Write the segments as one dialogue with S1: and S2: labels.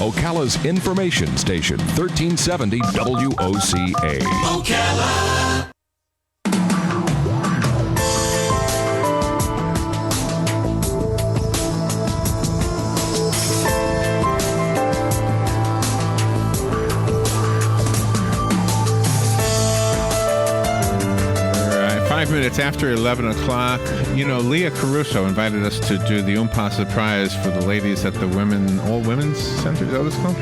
S1: Ocala's information station, 1370 WOCA.
S2: Ocala.
S3: Minutes after 11 o'clock. You know, Leah Caruso invited us to do the Oompa Surprise for the ladies at the All Women's Center. Is that what it's called?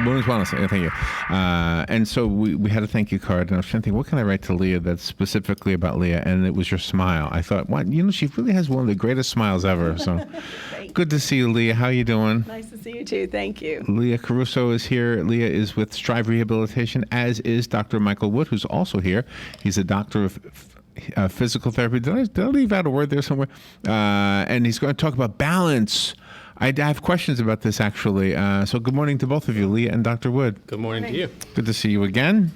S3: Women's Wellness. Yeah, thank you. And so we had a thank you card, and I was trying to think, what can I write to Leah that's specifically about Leah? And it was your smile. I thought, what? You know, she really has one of the greatest smiles ever. So good to see you, Leah. How are you doing?
S4: Nice to see you too. Thank you.
S3: Leah Caruso is here. Leah is with Strive Rehabilitation, as is Dr. Michael Wood, who's also here. He's a doctor of physical therapy. Did I leave out a word there somewhere? And he's going to talk about balance. I have questions about this, actually. So good morning to both of you, Leah and Dr. Wood.
S5: Good morning to you.
S3: Good to see you again.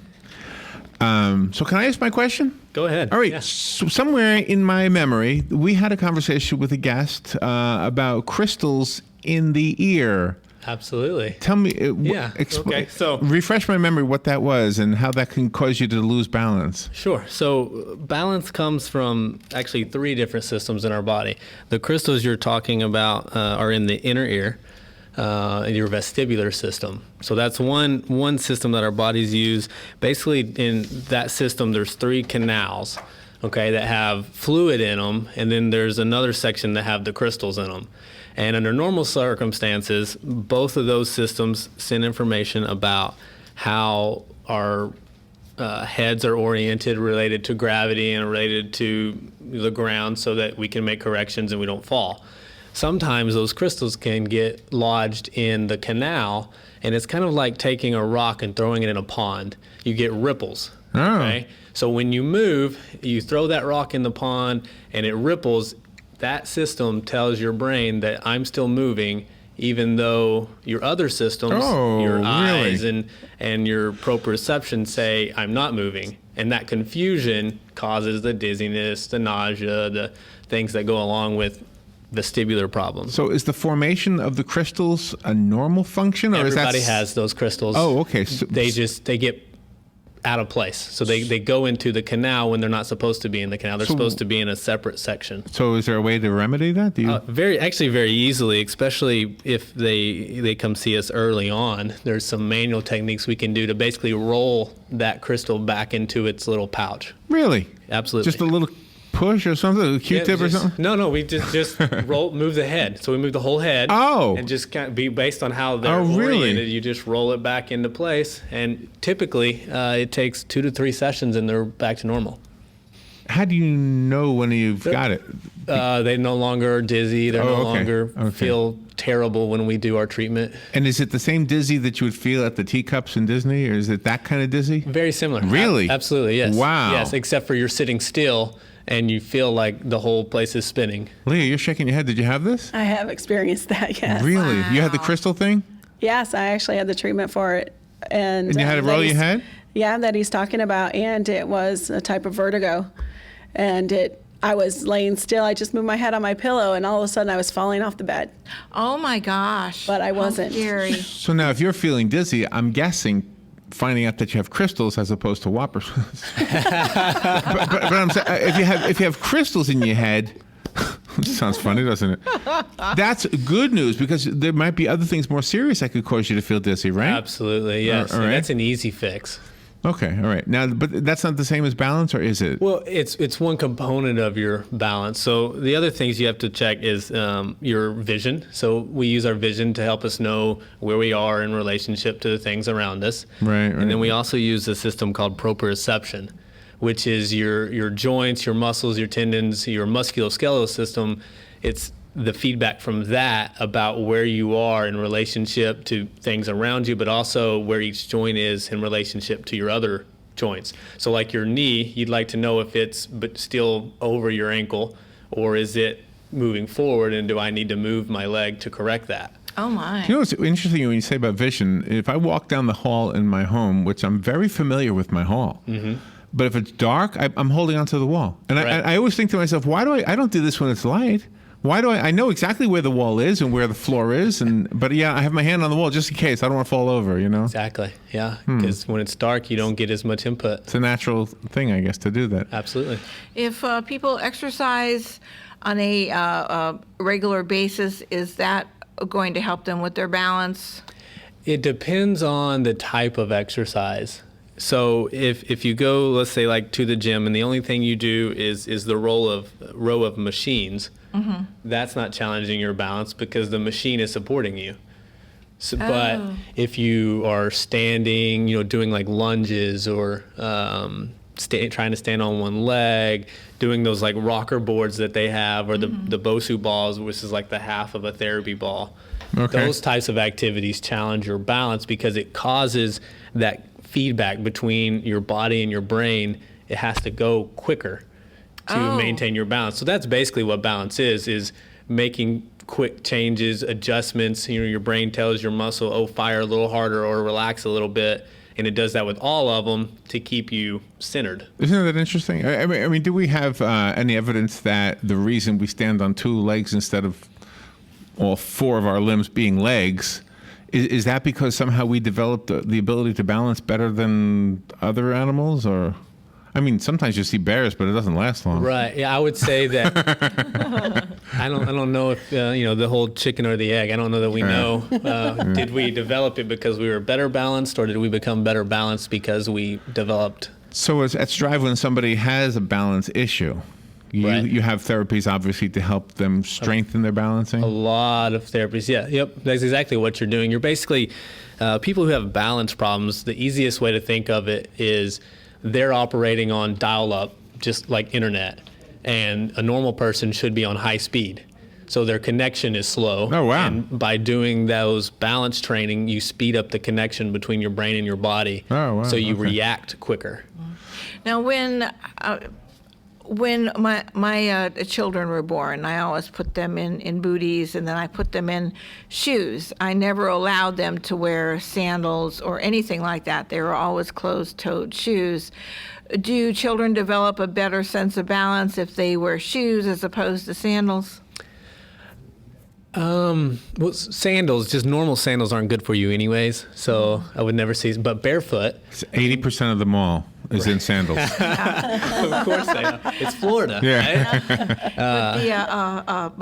S3: So can I ask my question?
S5: Go ahead.
S3: All right.
S5: Yeah.
S3: So somewhere in my memory, we had a conversation with a guest about crystals in the ear.
S5: Absolutely.
S3: Tell me,
S5: Okay. So
S3: refresh my memory what that was and how that can cause you to lose balance.
S5: Sure. So balance comes from actually 3 different systems in our body. The crystals you're talking about are in the inner ear, in your vestibular system. So that's one system that our bodies use. Basically, in that system, there's 3 canals, okay, that have fluid in them, and then there's another section that have the crystals in them. And under normal circumstances, both of those systems send information about how our heads are oriented related to gravity and related to the ground so that we can make corrections and we don't fall. Sometimes those crystals can get lodged in the canal, and it's kind of like taking a rock and throwing it in a pond. You get ripples.
S3: Oh.
S5: Okay? So when you move, you throw that rock in the pond and it ripples. That system tells your brain that I'm still moving, even though your other systems, your eyes and your proprioception say I'm not moving. And that confusion causes the dizziness, the nausea, the things that go along with vestibular problems.
S3: So is the formation of the crystals a normal function? Or
S5: Everybody has those crystals.
S3: Oh, okay. So,
S5: they get out of place. So they go into the canal when they're not supposed to be in the canal. They're supposed to be in a separate section.
S3: So is there a way to remedy that? Do you?
S5: Very easily, especially if they come see us early on. There's some manual techniques we can do to basically roll that crystal back into its little pouch.
S3: Really?
S5: Absolutely.
S3: Just a little push or something, a Q-tip or something?
S5: No, we just move the head. So we move the whole head.
S3: Oh.
S5: And just kind of be based on how they're oriented. You just roll it back into place. And typically, it takes 2 to 3 sessions and they're back to normal.
S3: How do you know when you've got it?
S5: They no longer are dizzy. They no longer feel terrible when we do our treatment.
S3: And is it the same dizzy that you would feel at the teacups in Disney, or is it that kind of dizzy?
S5: Very similar.
S3: Really?
S5: Absolutely, yes.
S3: Wow.
S5: Yes, except for you're sitting still and you feel like the whole place is spinning.
S3: Leah, you're shaking your head. Did you have this?
S4: I have experienced that, yes.
S3: Really? Wow. You had the crystal thing?
S4: Yes, I actually had the treatment for it.
S3: And you had to roll your head?
S4: Yeah, that he's talking about, and it was a type of vertigo. And I was laying still. I just moved my head on my pillow, and all of a sudden I was falling off the bed.
S6: Oh my gosh.
S4: But I wasn't.
S6: How scary.
S3: So now if you're feeling dizzy, I'm guessing finding out that you have crystals as opposed to whoppers. but I'm saying, if you have crystals in your head, sounds funny, doesn't it? That's good news, because there might be other things more serious that could cause you to feel dizzy, right?
S5: Absolutely, yes.
S3: All right.
S5: And that's an easy fix.
S3: Okay, all right. Now, but that's not the same as balance, or is it?
S5: Well, it's one component of your balance. So the other things you have to check is your vision. So we use our vision to help us know where we are in relationship to the things around us.
S3: Right.
S5: And then we also use a system called proprioception, which is your joints, your muscles, your tendons, your musculoskeletal system. It's the feedback from that about where you are in relationship to things around you, but also where each joint is in relationship to your other joints. So like your knee, you'd like to know if it's but still over your ankle, or is it moving forward, and do I need to move my leg to correct that?
S6: Oh my.
S3: You know what's interesting when you say about vision? If I walk down the hall in my home, which I'm very familiar with my hall, but if it's dark, I'm holding onto the wall. And
S5: Right.
S3: I always think to myself, why do I don't do this when it's light. Why do I know exactly where the wall is and where the floor is, but yeah, I have my hand on the wall just in case. I don't want to fall over,
S5: Exactly. Yeah. Because when it's dark, you don't get as much input.
S3: It's a natural thing, I guess, to do that.
S5: Absolutely.
S6: If people exercise on a regular basis, is that going to help them with their balance?
S5: It depends on the type of exercise. So if you go, let's say, like to the gym, and the only thing you do is the row of machines, that's not challenging your balance because the machine is supporting you. So, But if you are standing, doing like lunges or trying to stand on one leg, doing those like rocker boards that they have, or the Bosu balls, which is like the half of a therapy ball.
S3: Okay.
S5: Those types of activities challenge your balance because it causes that feedback between your body and your brain. It has to go quicker to maintain your balance. So that's basically what balance is making quick changes, adjustments. Your brain tells your muscle, fire a little harder or relax a little bit. And it does that with all of them to keep you centered.
S3: Isn't that interesting? I mean, do we have any evidence that the reason we stand on two legs instead of all four of our limbs being legs, is that because somehow we developed the ability to balance better than other animals? Or, I mean, sometimes you see bears, but it doesn't last long.
S5: Right. Yeah, I would say that. I don't know if the whole chicken or the egg. I don't know that we know. Did we develop it because we were better balanced, or did we become better balanced because we developed?
S3: So at Strive, when somebody has a balance issue, you have therapies obviously to help them strengthen their balancing?
S5: A lot of therapies, yeah. Yep, that's exactly what you're doing. You're basically, people who have balance problems, the easiest way to think of it is they're operating on dial-up, just like internet, and a normal person should be on high speed. So their connection is slow.
S3: Oh, wow.
S5: And by doing those balance training, you speed up the connection between your brain and your body.
S3: Oh, wow.
S5: So you
S3: Okay.
S5: react quicker.
S6: Now, when my children were born, I always put them in booties, and then I put them in shoes. I never allowed them to wear sandals or anything like that. They were always closed-toed shoes. Do children develop a better sense of balance if they wear shoes as opposed to sandals?
S5: Well, sandals, just normal sandals aren't good for you anyways, so I would never see, but barefoot.
S3: 80% of the mall is in sandals.
S5: Of course they are. It's Florida,
S3: Yeah.
S5: right?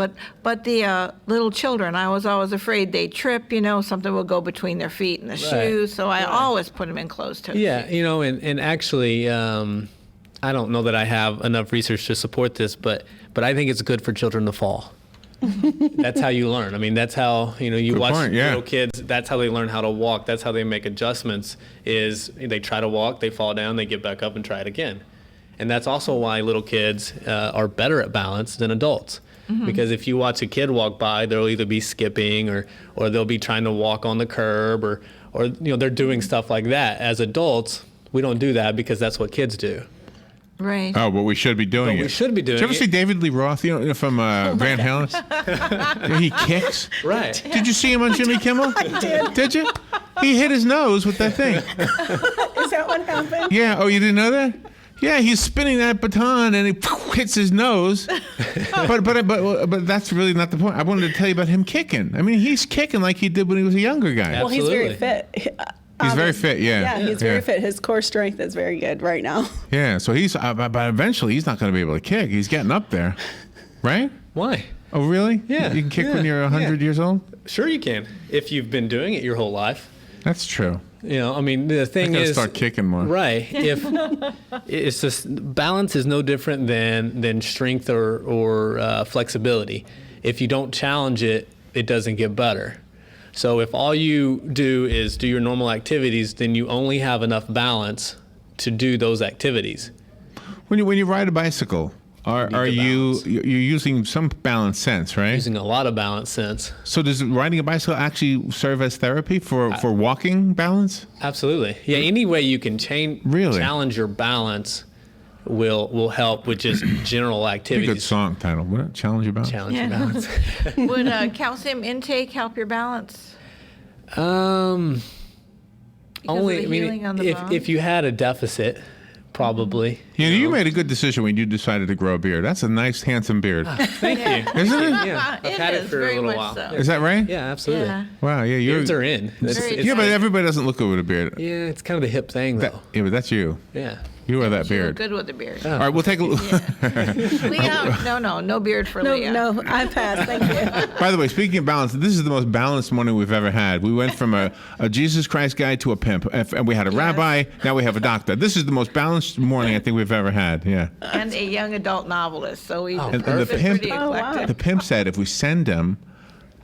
S6: But the little children, I was always afraid they'd trip, something would go between their feet and the shoes, so I always put them in closed-toed
S5: Yeah,
S6: shoes.
S5: and actually, I don't know that I have enough research to support this, but I think it's good for children to fall. That's how you learn. I mean, that's how, you
S3: Good
S5: watch
S3: point, yeah.
S5: little kids, that's how they learn how to walk. That's how they make adjustments, is they try to walk, they fall down, they get back up and try it again. And that's also why little kids are better at balance than adults. Because if you watch a kid walk by, they'll either be skipping or they'll be trying to walk on the curb or they're doing stuff like that. As adults, we don't do that because that's what kids do.
S6: Right.
S3: Oh, but we should be doing
S5: But
S3: it.
S5: we should be doing
S3: Did you ever
S5: it.
S3: see David Lee Roth, from Van Halen? He kicks.
S5: Right.
S3: Did you see him on Jimmy Kimmel?
S4: I did.
S3: Did you? He hit his nose with that thing.
S4: Is that what happened?
S3: Yeah. Oh, you didn't know that? Yeah, he's spinning that baton and he hits his nose. But that's really not the point. I wanted to tell you about him kicking. I mean, he's kicking like he did when he was a younger guy.
S4: Well, he's very
S5: Absolutely.
S4: fit.
S3: He's very fit, yeah.
S4: Yeah, he's very fit. His core strength is very good right now.
S3: Yeah, so he's, but eventually he's not going to be able to kick. He's getting up there, right?
S5: Why?
S3: Oh, really?
S5: Yeah,
S3: You can kick when
S5: yeah,
S3: you're 100
S5: yeah.
S3: years old?
S5: Sure you can, if you've been doing it your whole life.
S3: That's true.
S5: I mean, the
S3: I
S5: thing
S3: gotta
S5: is,
S3: start kicking more.
S5: right? If it's just balance is no different than strength or flexibility. If you don't challenge it, it doesn't get better. So if all you do is do your normal activities, then you only have enough balance to do those activities.
S3: When you ride a bicycle, are
S5: the
S3: you
S5: balance.
S3: you're using some balance sense, right?
S5: Using a lot of balance sense.
S3: So does riding a bicycle actually serve as therapy for walking balance?
S5: Absolutely. Yeah, any way you can
S3: Really?
S5: challenge your balance will help with just general
S3: Pretty
S5: activities.
S3: good song title. Wouldn't it? Challenge your balance.
S5: Challenge your balance.
S6: Would calcium intake help your balance? Because
S5: Only,
S6: of the healing on the
S5: if
S6: bones?
S5: you had a deficit, probably.
S3: You made a good decision when you decided to grow a beard. That's a nice, handsome beard.
S5: Thank you.
S3: Isn't it?
S5: Yeah, I've
S6: It
S5: had it
S6: is,
S5: for a
S6: very
S5: little
S6: much
S5: while.
S6: so.
S3: Is that right?
S5: Yeah, absolutely.
S6: Yeah.
S3: Wow, yeah, you're.
S5: Beards are in.
S3: Yeah, but everybody doesn't look good with a beard.
S5: Yeah, it's kind of the hip thing, though.
S3: Yeah, but that's you.
S5: Yeah.
S3: You are that
S6: You look
S3: beard.
S6: good with a beard.
S3: All right, we'll take a look.
S6: Leah, no beard for Leah.
S4: No, I passed. Thank you.
S3: By the way, speaking of balance, this is the most balanced morning we've ever had. We went from a Jesus Christ guy to a pimp, and we had a rabbi. Now we have a doctor. This is the most balanced morning I think we've ever had. Yeah.
S6: And a young adult novelist. So we've
S3: And
S6: been
S3: the pimp,
S6: pretty eclectic.
S3: the pimp said if we send him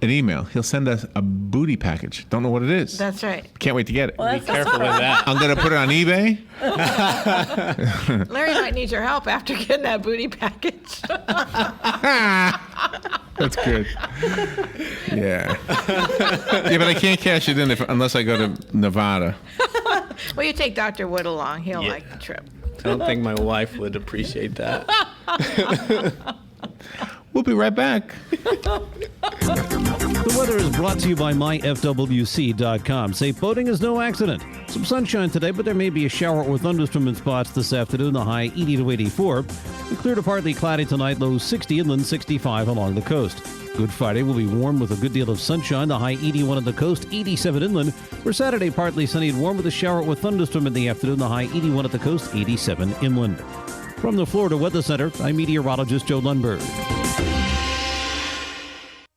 S3: an email, he'll send us a booty package. Don't know what it is.
S6: That's right.
S3: Can't wait to get it.
S4: Well,
S5: Be careful with that.
S3: I'm gonna put it on eBay.
S6: Larry might need your help after getting that booty package.
S3: That's good. Yeah. Yeah, but I can't cash it in unless I go to Nevada.
S6: Well, you take Dr. Wood along. He'll
S5: Yeah.
S6: like the trip.
S5: I don't think my wife would appreciate that.
S3: We'll be right back.
S7: The weather is brought to you by myfwc.com. Safe boating is no accident. Some sunshine today, but there may be a shower or thunderstorm in spots this afternoon. The high 80 to 84. And clear to partly cloudy tonight. Low 60 inland, 65 along the coast. Good Friday will be warm with a good deal of sunshine. The high 81 on the coast, 87 inland. For Saturday, partly sunny and warm with a shower or thunderstorm in the afternoon. The high 81 at the coast, 87 inland. From the Florida Weather Center, I'm meteorologist Joe Lundberg.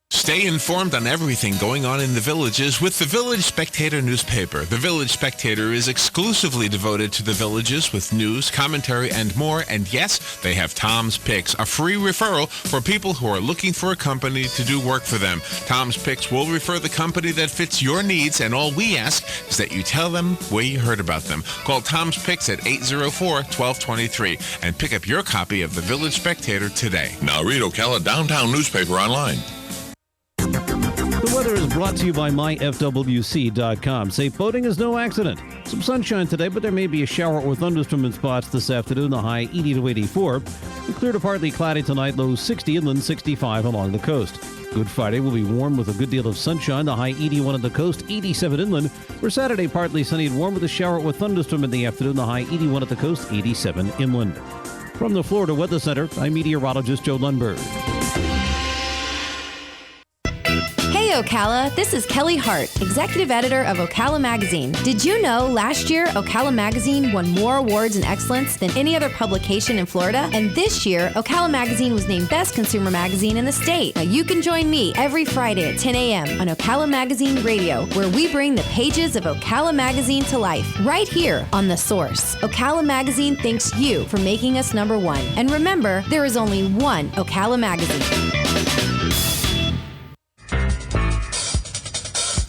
S8: Stay informed on everything going on in the villages with the Village Spectator newspaper. The Village Spectator is exclusively devoted to the villages with news, commentary, and more. And yes, they have Tom's Picks, a free referral for people who are looking for a company to do work for them. Tom's Picks will refer the company that fits your needs, and all we ask is that you tell them where you heard about them. Call Tom's Picks at 804-1223 and pick up your copy of the Village Spectator today.
S1: Now read Ocala Downtown newspaper online.
S7: The weather is brought to you by myfwc.com. Safe boating is no accident. Some sunshine today, but there may be a shower or thunderstorm in spots this afternoon. The high 80 to 84. And clear to partly cloudy tonight. Low 60 inland, 65 along the coast. Good Friday will be warm with a good deal of sunshine. The high 81 on the coast, 87 inland. For Saturday, partly sunny and warm with a shower or thunderstorm in the afternoon. The high 81 at the coast, 87 inland. From the Florida Weather Center, I'm meteorologist Joe Lundberg.
S9: Hey Ocala, this is Kelly Hart, executive editor of Ocala Magazine. Did you know last year Ocala Magazine won more awards in excellence than any other publication in Florida? And this year, Ocala Magazine was named Best Consumer Magazine in the state. Now you can join me every Friday at 10 a.m. on Ocala Magazine Radio, where we bring the pages of Ocala Magazine to life, right here on The Source. Ocala Magazine thanks you for making us number one. And remember, there is only one Ocala Magazine.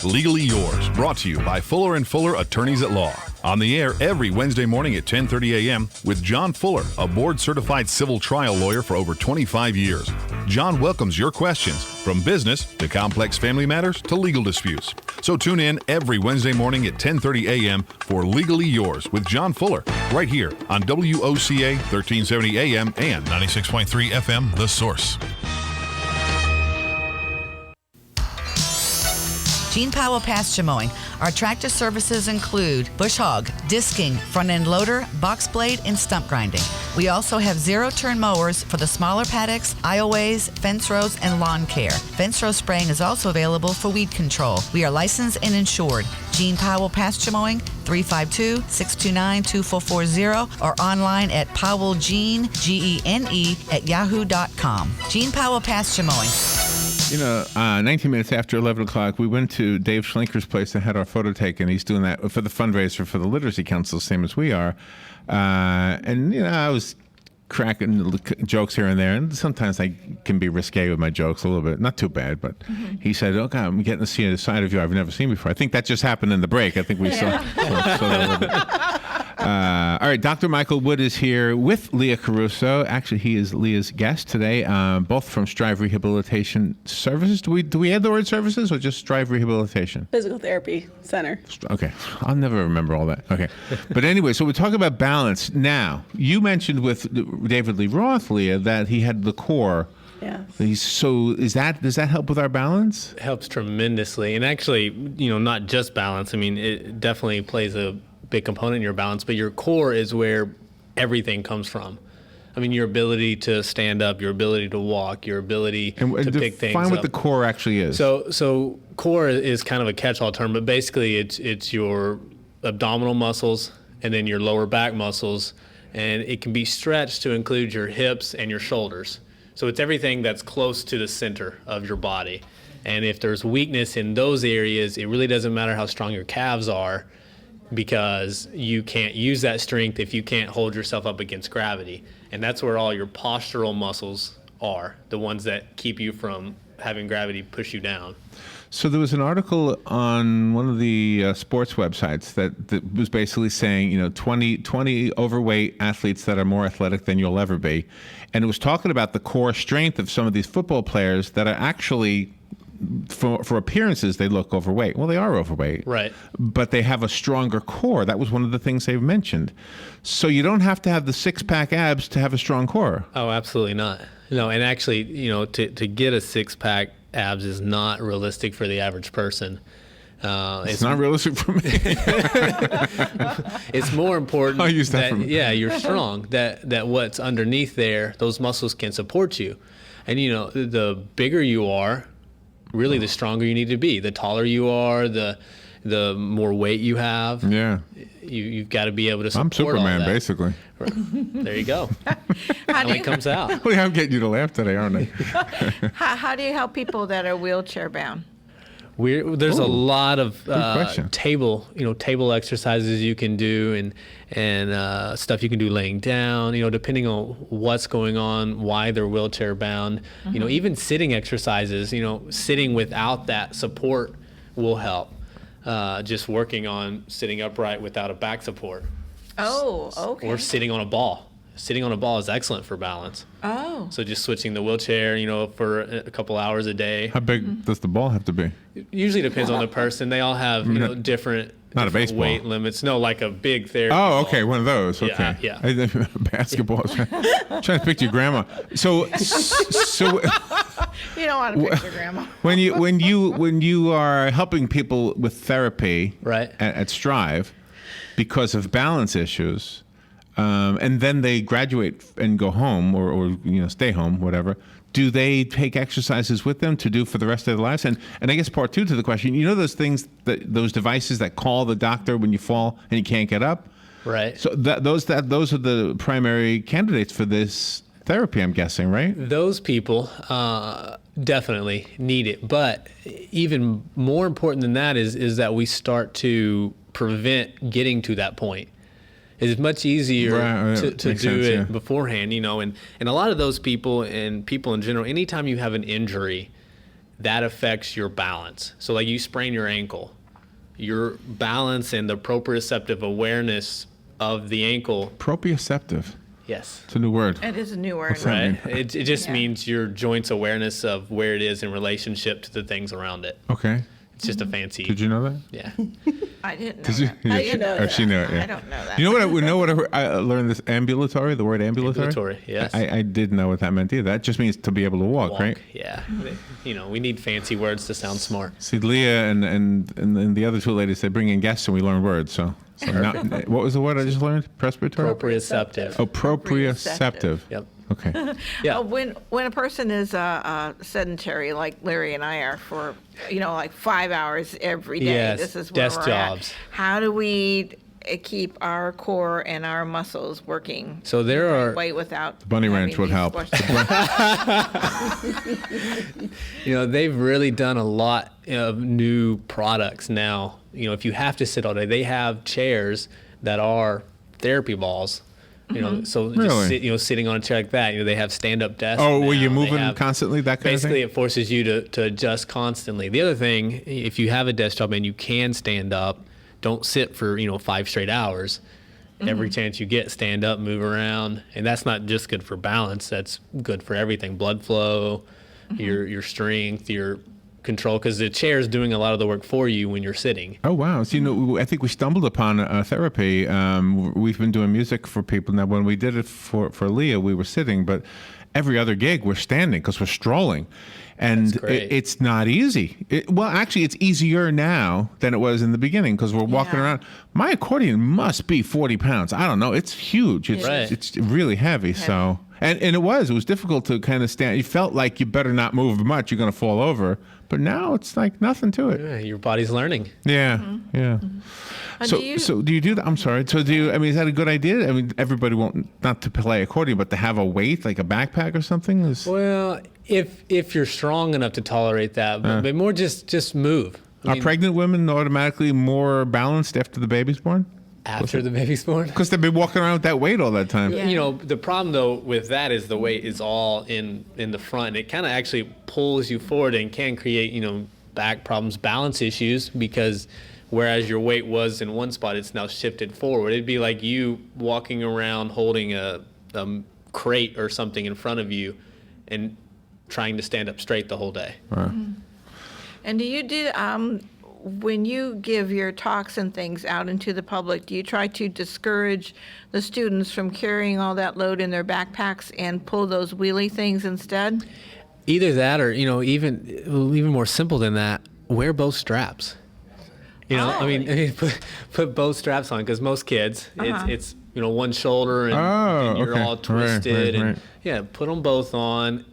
S10: Legally Yours, brought to you by Fuller & Fuller Attorneys at Law. On the air every Wednesday morning at 10:30 a.m. with John Fuller, a board-certified civil trial lawyer for over 25 years. John welcomes your questions, from business to complex family matters to legal disputes. So tune in every Wednesday morning at 10:30 a.m. for Legally Yours with John Fuller, right here on WOCA 1370 AM and 96.3 FM, The Source.
S11: Gene Powell Pasture Mowing. Our tractor services include bush hog, disking, front end loader, box blade, and stump grinding. We also have zero-turn mowers for the smaller paddocks, aisleways, fence rows, and lawn care. Fence row spraying is also available for weed control. We are licensed and insured. Gene Powell Pasture Mowing, 352-629-2440, or online at powellgene, Gene, at yahoo.com. Gene Powell Pasture Mowing.
S3: 19 minutes after 11 o'clock, we went to Dave Schlenker's place and had our photo taken. He's doing that for the fundraiser for the Literacy Council, same as we are. I was cracking jokes here and there, and sometimes I can be risque with my jokes a little bit. Not too bad, but he said, "Oh God, I'm getting to see a side of you I've never seen before." I think that just happened in the break. I think we saw that a little bit. All right, Dr. Michael Wood is here with Leah Caruso. Actually, he is Leah's guest today, both from Strive Rehabilitation Services. Do we add the word services or just Strive Rehabilitation?
S4: Physical Therapy Center.
S3: Okay. I'll never remember all that. Okay. But anyway, so we talk about balance. Now, you mentioned with David Lee Roth, Leah, that he had the core.
S4: Yeah.
S3: So does that help with our balance?
S5: It helps tremendously. And actually, not just balance. I mean, it definitely plays a big component in your balance, but your core is where everything comes from. I mean, your ability to stand up, your ability to walk, your ability to pick things up.
S3: Define what the core actually is.
S5: So core is kind of a catch-all term, but basically it's your abdominal muscles and then your lower back muscles, and it can be stretched to include your hips and your shoulders. So it's everything that's close to the center of your body. And if there's weakness in those areas, it really doesn't matter how strong your calves are, because you can't use that strength if you can't hold yourself up against gravity. And that's where all your postural muscles are, the ones that keep you from having gravity push you down.
S3: So there was an article on one of the sports websites that was basically saying, 20 overweight athletes that are more athletic than you'll ever be. And it was talking about the core strength of some of these football players that are actually, for appearances, they look overweight. Well, they are overweight.
S5: Right.
S3: But they have a stronger core. That was one of the things they mentioned. So you don't have to have the six-pack abs to have a strong core.
S5: Oh, absolutely not. No, and actually, to get a six-pack abs is not realistic for the average person.
S3: It's not realistic for me.
S5: It's more important
S3: I'll use that
S5: you're strong, that what's underneath there, those muscles can support you. And, the bigger you are, really the stronger you need to be. The taller you are, the more weight you have.
S3: Yeah.
S5: You've got to be able to support
S3: I'm Superman,
S5: all that.
S3: basically.
S5: There you go.
S6: How do
S5: It comes out.
S3: Well, I'm getting you to laugh today, aren't I?
S6: how do you help people that are wheelchair bound?
S5: There's a lot of
S3: question.
S5: table exercises you can do, and stuff you can do laying down, depending on what's going on, why they're wheelchair bound. Even sitting exercises, sitting without that support will help. Just working on sitting upright without a back support.
S6: Oh, okay.
S5: Or sitting on a ball. Sitting on a ball is excellent for balance.
S6: Oh.
S5: So just switching the wheelchair, for a couple hours a day.
S3: How big does the ball have to be?
S5: Usually depends on the person. They all have, different
S3: Not a baseball.
S5: weight limits. No, like a big therapy
S3: Oh,
S5: ball.
S3: okay, one of those. Okay.
S5: Yeah.
S3: Basketball. I'm trying to picture your grandma. So
S6: You don't want to picture grandma.
S3: when you are helping people with therapy,
S5: Right.
S3: at Strive, because of balance issues, and then they graduate and go home or stay home, whatever. Do they take exercises with them to do for the rest of their lives? And I guess part two to the question, those things, those devices that call the doctor when you fall and you can't get up?
S5: Right.
S3: So those are the primary candidates for this therapy, I'm guessing, right?
S5: Those people definitely need it. But even more important than that is that we start to prevent getting to that point. It's much easier to do it beforehand, and a lot of those people and people in general, anytime you have an injury, that affects your balance. So like you sprain your ankle, your balance and the proprioceptive awareness of the ankle.
S3: Proprioceptive.
S5: Yes.
S3: It's a new word.
S6: It is a new word.
S5: Right. It just means your joint's awareness of where it is in relationship to the things around it.
S3: Okay.
S5: It's just a fancy.
S3: Did you know that?
S5: Yeah.
S6: I didn't know
S3: Did you?
S6: that.
S3: Yeah,
S6: I didn't know that.
S3: She knew it. Yeah.
S6: I don't know that.
S3: You know what? I learned this ambulatory. The word ambulatory.
S5: Ambulatory, yes.
S3: I didn't know what that meant either. That just means to be able to walk, right?
S5: Yeah. We need fancy words to sound smart.
S3: See, Leah and the other two ladies, they bring in guests and we learn words. So now, what was the word I just learned? Presbytery.
S5: Proprioceptive.
S3: Oh, proprioceptive.
S5: Yep.
S3: Okay.
S5: Yeah.
S6: When a person is sedentary, like Larry and I are, for like 5 hours every day,
S5: Yes,
S6: this is where
S5: desk
S6: we're
S5: jobs.
S6: at. How do we keep our core and our muscles working?
S5: So there are.
S6: Way without
S3: Bunny Ranch
S6: having
S3: would
S6: these
S3: help.
S6: squashes.
S5: They've really done a lot of new products now. If you have to sit all day, they have chairs that are therapy balls. So
S3: Really?
S5: just sitting on a chair like that. They have stand-up desks.
S3: Oh, were
S5: now.
S3: you
S5: They
S3: moving
S5: have-
S3: constantly? That kind
S5: Basically,
S3: of
S5: it forces you to adjust constantly. The other thing, if you have a desk job and you can stand up, don't sit for 5 straight hours. Every chance you get, stand up, move around, and that's not just good for balance. That's good for everything: blood flow, your strength, your control, because the chair is doing a lot of the work for you when you're sitting.
S3: Oh, wow. So, I think we stumbled upon therapy. We've been doing music for people. Now, when we did it for Leah, we were sitting, but every other gig we're standing because we're strolling. And
S5: That's great.
S3: it's not easy. Well, actually, it's easier now than it was in the beginning because we're walking around. My accordion must be 40 pounds. I don't know. It's huge. It's
S5: Right.
S3: it's really heavy. So and it was difficult to kind of stand. You felt like you better not move much. You're going to fall over. But now it's like nothing to it.
S5: Yeah, your body's learning.
S3: Yeah, yeah. So do you do that? I'm sorry. So do you? I mean, is that a good idea? I mean, everybody won't not to play accordion, but to have a weight like a backpack or something is.
S5: Well, if you're strong enough to tolerate that, but more just move.
S3: Are pregnant women automatically more balanced after the baby's born?
S5: After the baby's born?
S3: Because they've been walking around with that weight all that time.
S5: You know, the problem though with that is the weight is all in the front. It kind of actually pulls you forward and can create, back problems, balance issues, because whereas your weight was in one spot, it's now shifted forward. It'd be like you walking around holding a crate or something in front of you and trying to stand up straight the whole day.
S3: Right.
S6: And do you when you give your talks and things out into the public, do you try to discourage the students from carrying all that load in their backpacks and pull those wheelie things instead?
S5: Either that or, even more simple than that, wear both straps. I mean, put both straps on, because most kids, it's one shoulder and you're all twisted. And put them both on.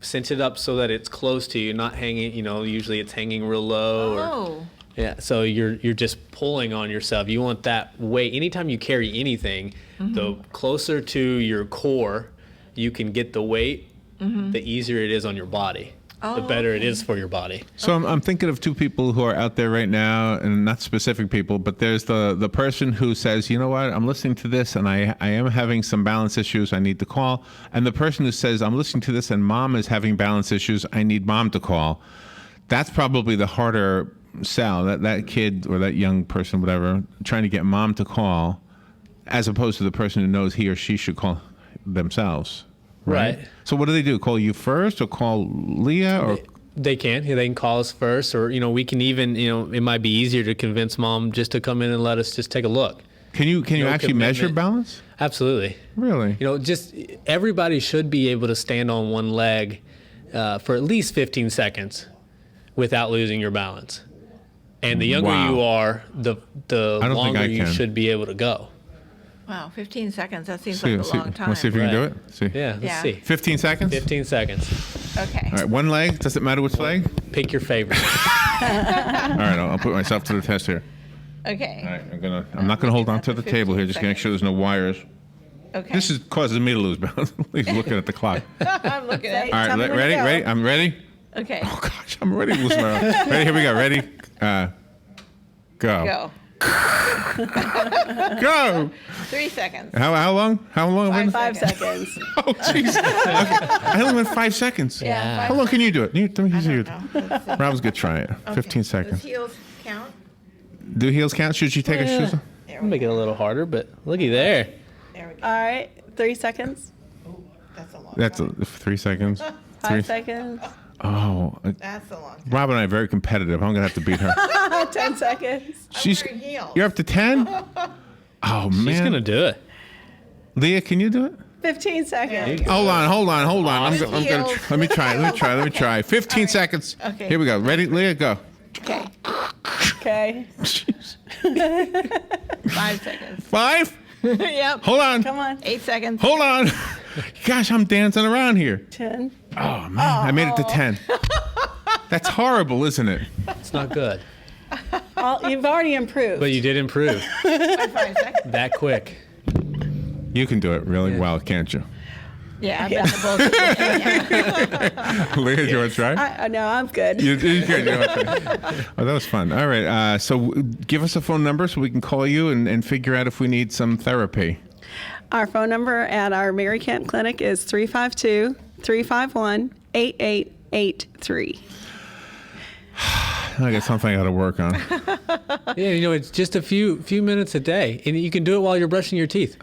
S5: Cinch it up so that it's close to you, not hanging, usually it's hanging real low. Yeah, so you're just pulling on yourself. You want that weight. Anytime you carry anything, the closer to your core you can get the weight, the easier it is on your body. The better it is for your body.
S3: So I'm thinking of two people who are out there right now, and not specific people, but there's the person who says, you know what, I'm listening to this and I am having some balance issues, I need to call. And the person who says, I'm listening to this and mom is having balance issues, I need mom to call. That's probably the harder sell, that kid or that young person, whatever, trying to get mom to call, as opposed to the person who knows he or she should call themselves. Right. So what do? Call you first or call Leah? Or
S5: they can call us first, or we can even it might be easier to convince mom just to come in and let us just take a look.
S3: Can you actually measure balance?
S5: Absolutely.
S3: Really?
S5: Just everybody should be able to stand on one leg for at least 15 seconds without losing your balance. And the younger you are, the longer you should be able to go.
S6: Wow, 15 seconds. That seems like a long time.
S3: Let's see if you can do it. See.
S5: Yeah, let's see.
S3: 15 seconds?
S5: 15 seconds.
S6: Okay.
S3: All right, one leg. Does it matter which leg?
S5: Pick your favorite.
S3: All right, I'll put myself to the test here.
S6: Okay.
S3: All right, I'm not gonna hold on to the table here. Just gonna make sure there's no wires.
S6: Okay.
S3: This causes me to lose balance. He's looking at the clock.
S6: I'm looking at it.
S3: All right, ready? I'm ready.
S6: Okay.
S3: Oh gosh, I'm ready to lose my balance. Ready? Here we go. Ready? Go. Go.
S6: 3 seconds.
S3: How long?
S4: 5 seconds.
S3: Oh, jeez. Okay. I only went 5 seconds.
S6: Yeah.
S3: How long can you do it? Let me see. Rob's good. Try it.
S6: Okay.
S3: 15 seconds.
S6: Does heels count?
S3: Do heels count? Should she take her shoes off?
S5: Make it a little harder, but looky there.
S6: There we go.
S4: All right, 3 seconds.
S6: That's a long
S3: That's
S6: time.
S3: 3 seconds.
S4: 5 seconds.
S3: Oh.
S6: That's a long time.
S3: Rob and I are very competitive. I'm gonna have to beat her.
S4: 10 seconds.
S3: She's.
S6: wearing heels.
S3: You're up to 10. Oh man.
S5: She's gonna do it.
S3: Leah, can you do it?
S4: 15 seconds.
S3: Hold on. I'm gonna.
S6: Heels.
S3: Let me try. 15 seconds.
S6: Okay.
S3: Here we go. Ready, Leah? Go.
S6: Okay.
S4: Okay.
S6: 5 seconds.
S3: 5.
S6: Yep.
S3: Hold on.
S4: Come on.
S6: 8 seconds.
S3: Hold on. Gosh, I'm dancing around here.
S4: 10.
S3: Oh man, I made it to 10. That's horrible, isn't it?
S5: It's not good.
S4: You've already improved.
S5: But you did improve
S6: By 5 seconds.
S5: that quick.
S3: You can do it really well, can't you?
S6: Yeah, I've done the both.
S3: Leah, do you want to try?
S4: No, I'm good.
S3: You good. Okay. Oh, that was fun. All right. So give us a phone number so we can call you and figure out if we need some therapy.
S4: Our phone number at our Mary Kent Clinic is 352-351-8883.
S3: I got something I got to work on.
S5: Yeah, it's just a few minutes a day, and you can do it while you're brushing your teeth.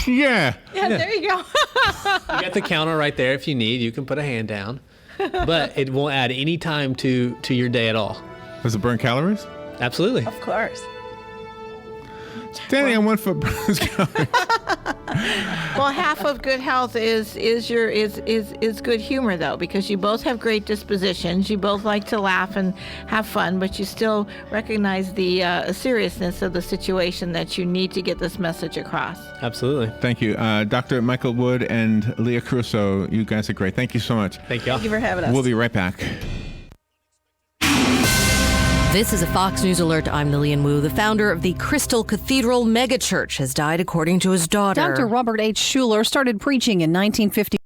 S3: Yeah.
S6: Yeah, there you go.
S5: You got the counter right there if you need. You can put a hand down, but it won't add any time to your day at all.
S3: Does it burn calories?
S5: Absolutely.
S4: Of course.
S3: Standing on 1 foot Bruce Gallagher.
S6: Well, half of good health is good humor, though, because you both have great dispositions. You both like to laugh and have fun, but you still recognize the seriousness of the situation that you need to get this message across.
S5: Absolutely.
S3: Thank you. Dr. Michael Wood and Leah Caruso, you guys are great. Thank you so much.
S5: Thank you.
S4: Thank you for having us.
S3: We'll be right back.
S12: This is a Fox News alert. I'm Lillian Wu. The founder of the Crystal Cathedral megachurch has died, according to his daughter.
S13: Dr. Robert H. Schuller started preaching in 1950.